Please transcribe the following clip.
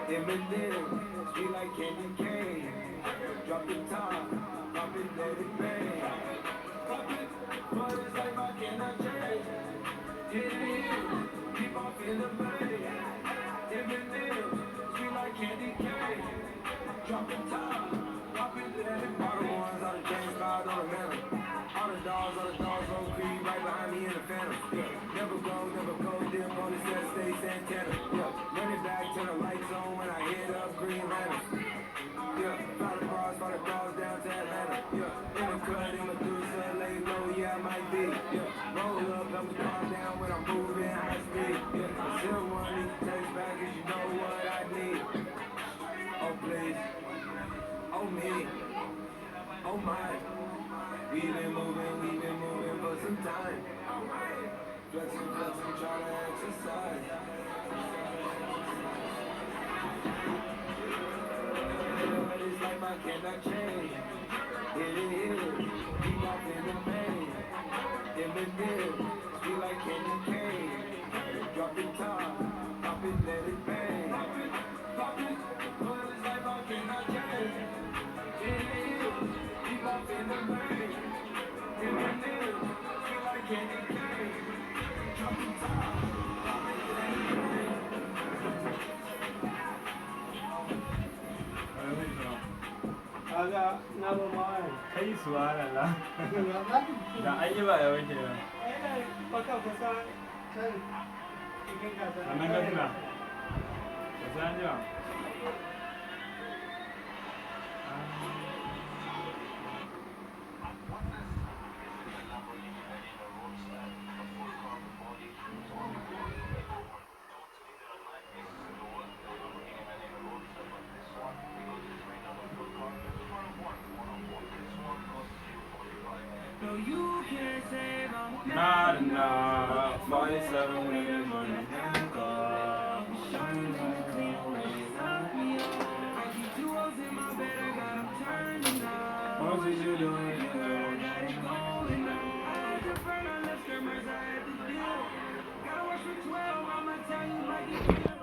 Eminem, sweet like candy cane. Drop the top, pop it, let it bang. Pop it, but it's like I cannot change. Hit it, keep off in the pain. Eminem, sweet like candy cane. Drop the top, pop it, let it bang. All the ones, all the James Bond, all the metal. All the dogs roll creep right behind me in the phantom. Yeah. Never go, dip on the set, stay Santana. Yeah. Run it back, turn the lights on when I hit up Green Lantern. Yeah, fly the bras, fly the dogs down to Atlanta. Yeah, in the cut, in Medusa, lay low, yeah, I might be. Yeah, roll up, let me calm down when I'm moving high speed. Yeah, I still want these text back, cause you know what I need. Oh, please. Oh, me. Oh, my. We've been moving for some time. Flexing, try to exercise. It's like I cannot change. Hit it, keep off in the main. Eminem, feel like candy cane. Drop the top, pop it, let it bang. Pop it, but it's like I cannot change. Hit it, keep off in the main. Eminem, feel like candy cane. Drop the top, pop it, let it bang. Aga number one. Kai subhanallah. Da Da an yi ba ya wanke ba. ai baka kusa kan cikin gasa. Wannan ka tuna. Da sai an jima. No, you can't save them. Not enough. 47 in the morning. What did you do? Gotta watch for 12, I'ma tell you like it is.